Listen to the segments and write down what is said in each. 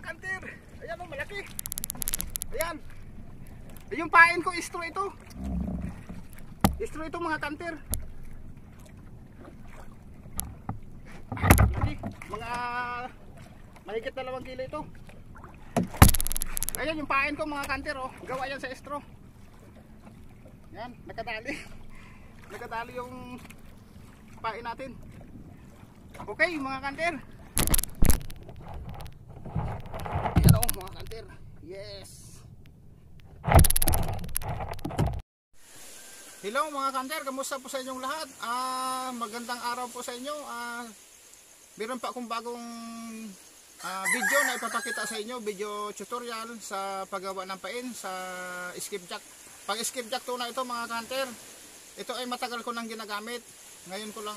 kanter. Ayan o, malaki. Ayan. Yung pain ko, istro ito. Istro ito mga kanter. Malaki. Mga mahigit 2 kilo ito. Ayan yung pain ko mga kanter oh. Gawa yan sa istro. Yan, nakadali. Nakadali yung pain natin. Okay mga kanter. Ayan oh mga kanter. Yes. Hello mga kanter, kamusta po sa inyong lahat? Magandang araw po sa inyo. Meron pa akong bagong video na ipapakita sa inyo, video tutorial sa paggawa ng pain sa skip jack. Pag skip jack to na ito mga kanter, ito ay matagal ko nang ginagamit. Ngayon ko lang,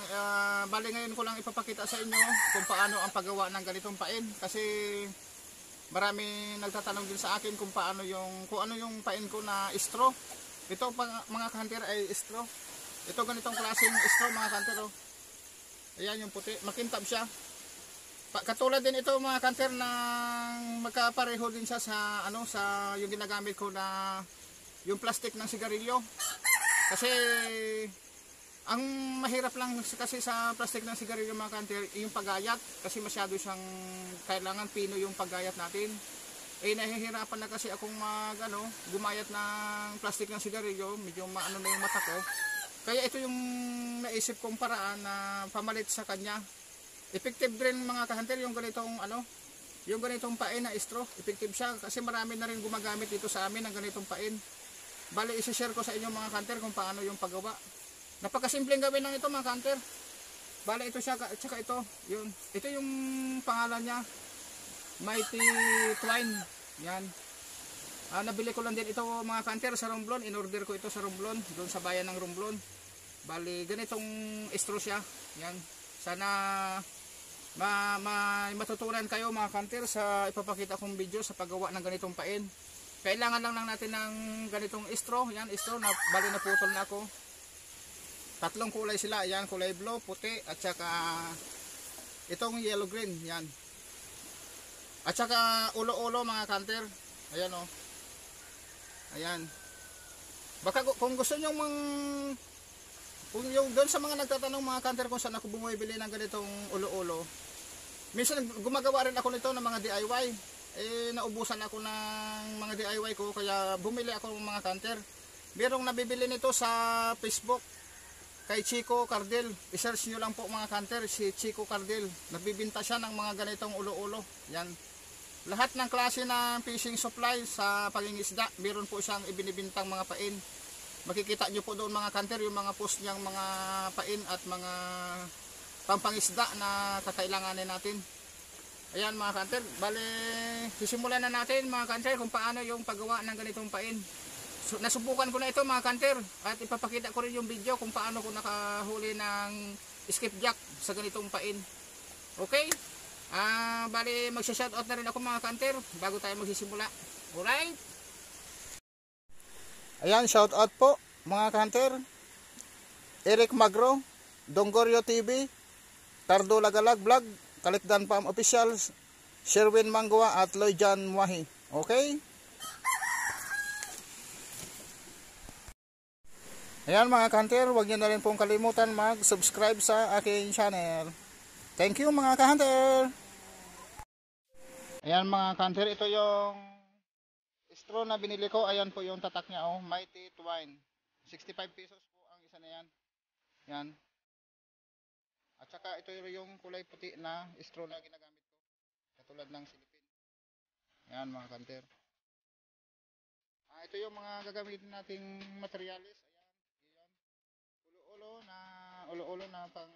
ngayon ko lang ipapakita sa inyo kung paano ang paggawa ng ganitong pain. Kasi marami nagtatanong din sa akin kung ano yung pain ko na straw. Ito mga kanter ay straw. Ito ganitong klaseng straw mga kanter oh. Ayan yung puti, makintab siya. Katulad din ito mga kanter na magkapareho din siya sa sa yung ginagamit ko na yung plastic ng sigarilyo. Kasi ang mahirap lang kasi sa plastic ng sigarilyo mga kanter yung paggayat, kasi masyado siyang kailangan pino yung paggayat natin. Nahihirapan na kasi akong gumayat ng plastic ng sigarilyo, medyo maano na yung mata ko. Kaya ito yung naisip kong paraan na pamalit sa kanya. Effective din mga kanter yung ganitong yung ganitong pain na straw. Effective siya kasi marami na rin gumagamit dito sa amin ng ganitong pain. Bali i-share ko sa inyo mga kanter kung paano yung paggawa. Napakasimpleng gawin lang ito mga kanter. Bali ito siya, at saka ito, yun. Ito yung pangalan niya, Mighty Twine. Yan. Nabili ko lang din ito mga kanter sa Romblon. In-order ko ito sa Romblon, doon sa bayan ng Romblon. Bali ganitong straw siya. Yan. Sana matutunan kayo mga kanter sa ipapakita kong video sa paggawa ng ganitong pain. Kailangan lang natin ng ganitong straw. Yan, straw na bali naputol na ako. 3 kulay sila. Yan, kulay blue, puti, at saka itong yellow green. Yan. At saka ulo-ulo mga kanter. Ayan o. Ayan. Baka kung gusto nyo kung yung doon sa mga nagtatanong mga kanter kung saan ako bumibili ng ganitong ulo-ulo. Minsan gumagawa rin ako nito ng mga DIY. Naubusan ako ng mga DIY ko kaya bumili ako ng mga kanter. Merong nabibili nito sa Facebook kay Chico Cardel. I-search nyo lang po mga kanter si Chico Cardel. Nagbibinta siya ng mga ganitong ulo-ulo. Yan. Lahat ng klase ng fishing supply sa pangingisda, meron po siyang ibinibintang mga pain. Makikita nyo po doon mga kanter yung mga post niyang mga pain at mga pampangisda na kakailanganin natin. Ayan mga kanter, bale sisimulan na natin mga kanter kung paano yung paggawa ng ganitong pain. So, nasubukan ko na ito mga kanter at ipapakita ko rin yung video kung paano ko nakahuli ng skip jack sa ganitong pain. Okay? Bali magsha-shoutout na rin ako mga kanter bago tayo magsisimula. Alright? Ayan, shoutout po mga kanter. Eric Magro, Donggorio TV, Cardo Lagalag Vlog, Kalikdan Pam Official, Sherwin Mangwa at Lloyjan Muahi. Okay? Ayan mga kanter, huwag nyo na rin pong kalimutan mag-subscribe sa aking channel. Thank you mga ka-hunter. Ayan mga ka-hunter, ito yung straw na binili ko. Ayan po yung tatak niya oh, Mighty Twine. 65 pesos po ang isa na yan. Yan. At saka ito yung kulay puti na straw na ginagamit ko. Katulad ng silipin. Ayan mga ka-hunter. Ito yung mga gagamitin nating materialis. Ayan. Ulo-ulo na pang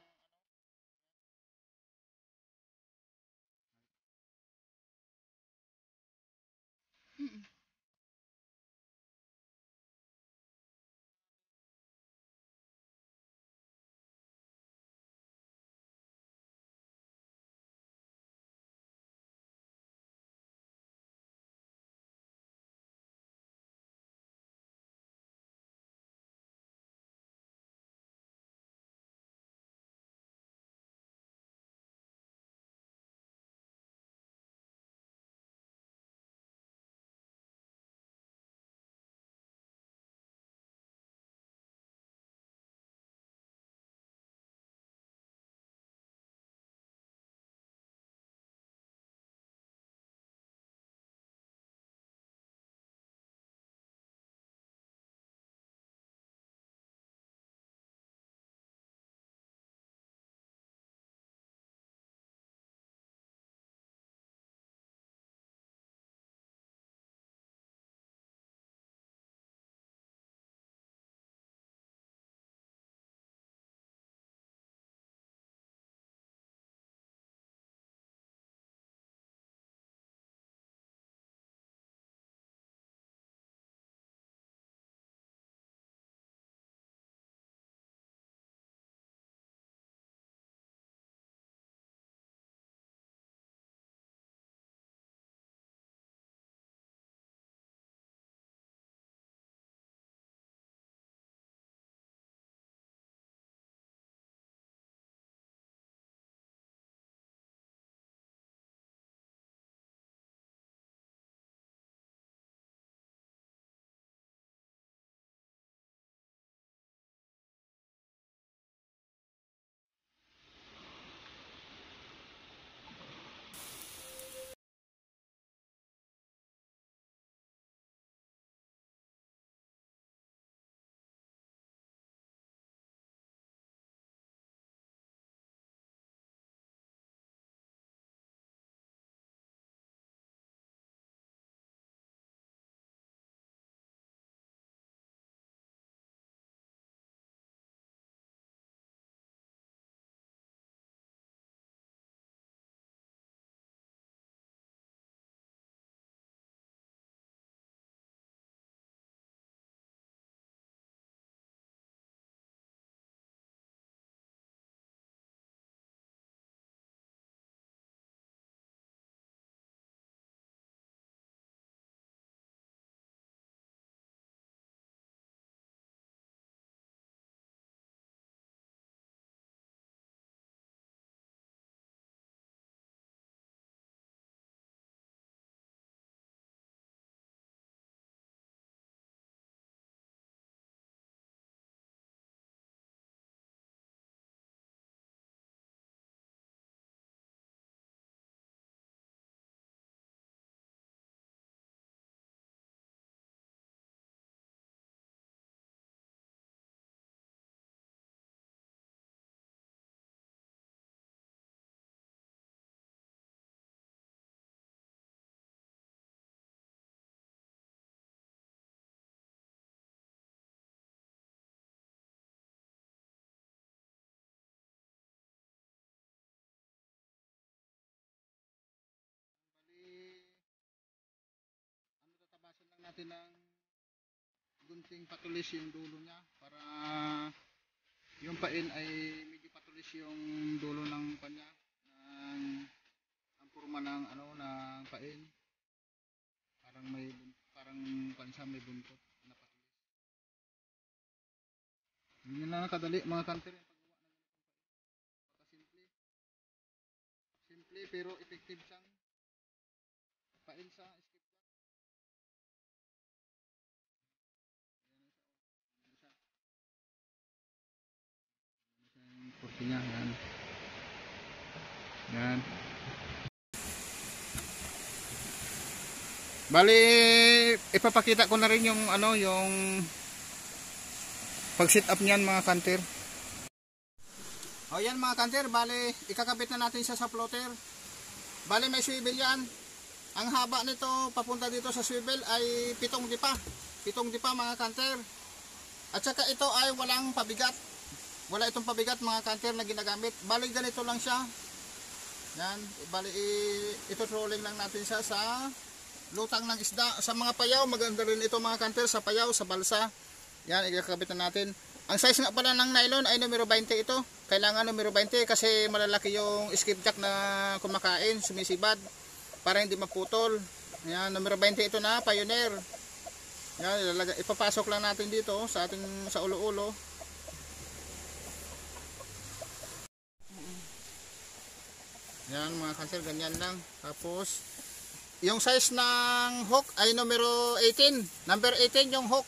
natin ng gunting patulis yung dulo niya para yung pain ay medyo patulis yung dulo ng kanya, ng ang forma ng ng pain. Parang pansa may buntot na patulis. Hindi na nakadali mga kanter yung paggawa ng ganitong pain. Simple pero effective siyang pain sa skip jack. Yung kursi niya, yan. Yan. Bali, ipapakita ko na rin yung yung pag-sit up niyan mga kanter. O yan mga kanter, bali ikakabit na natin siya sa floater. Bali may swivel yan. Ang haba nito papunta dito sa swivel ay 7 dipa. 7 dipa mga kanter. At saka ito ay walang pabigat. Wala itong pabigat mga kanter na ginagamit. Bali ganito lang siya. Yan, bali ito trolling lang natin siya sa lutang ng isda. Sa mga payaw, maganda rin ito mga kanter, sa payaw, sa balsa. Yan, ikakabit na natin. Ang size nga pala ng nylon ay numero 20 ito. Kailangan numero 20 kasi malalaki yung skipjack na kumakain, sumisibad, para hindi maputol. Yan, numero 20 ito na, Pioneer. Yan, ipapasok lang natin dito sa ating sa ulo-ulo. Yan mga kanter, ganyan lang. Tapos yung size ng hook ay numero 18. Number 18 yung hook.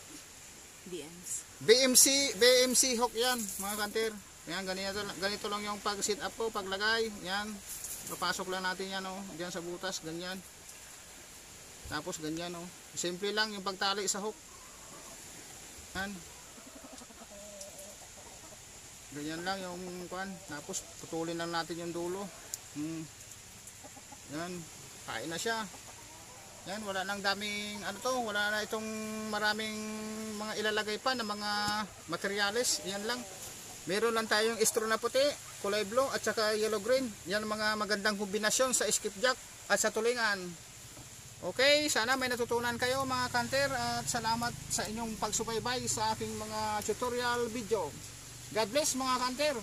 BMC hook yan mga kanter. Yan, ganito lang yung pag sit up ko, paglagay. Yan. Papasok lang natin yan diyan sa butas, ganyan. Tapos ganyan Simple lang yung pagtali sa hook. Yan. Ganyan lang yung kuan. Tapos putulin lang natin yung dulo. Yan. Kain na siya. Yan, wala nang daming wala na itong maraming mga ilalagay pa na mga materyales. Yan lang. Meron lang tayong straw na puti, kulay blue at saka yellow green. Yan mga magandang kombinasyon sa skipjack at sa tulingan. Okay, sana may natutunan kayo mga kanter at salamat sa inyong pagsubaybay sa aking mga tutorial video. God bless mga kanter.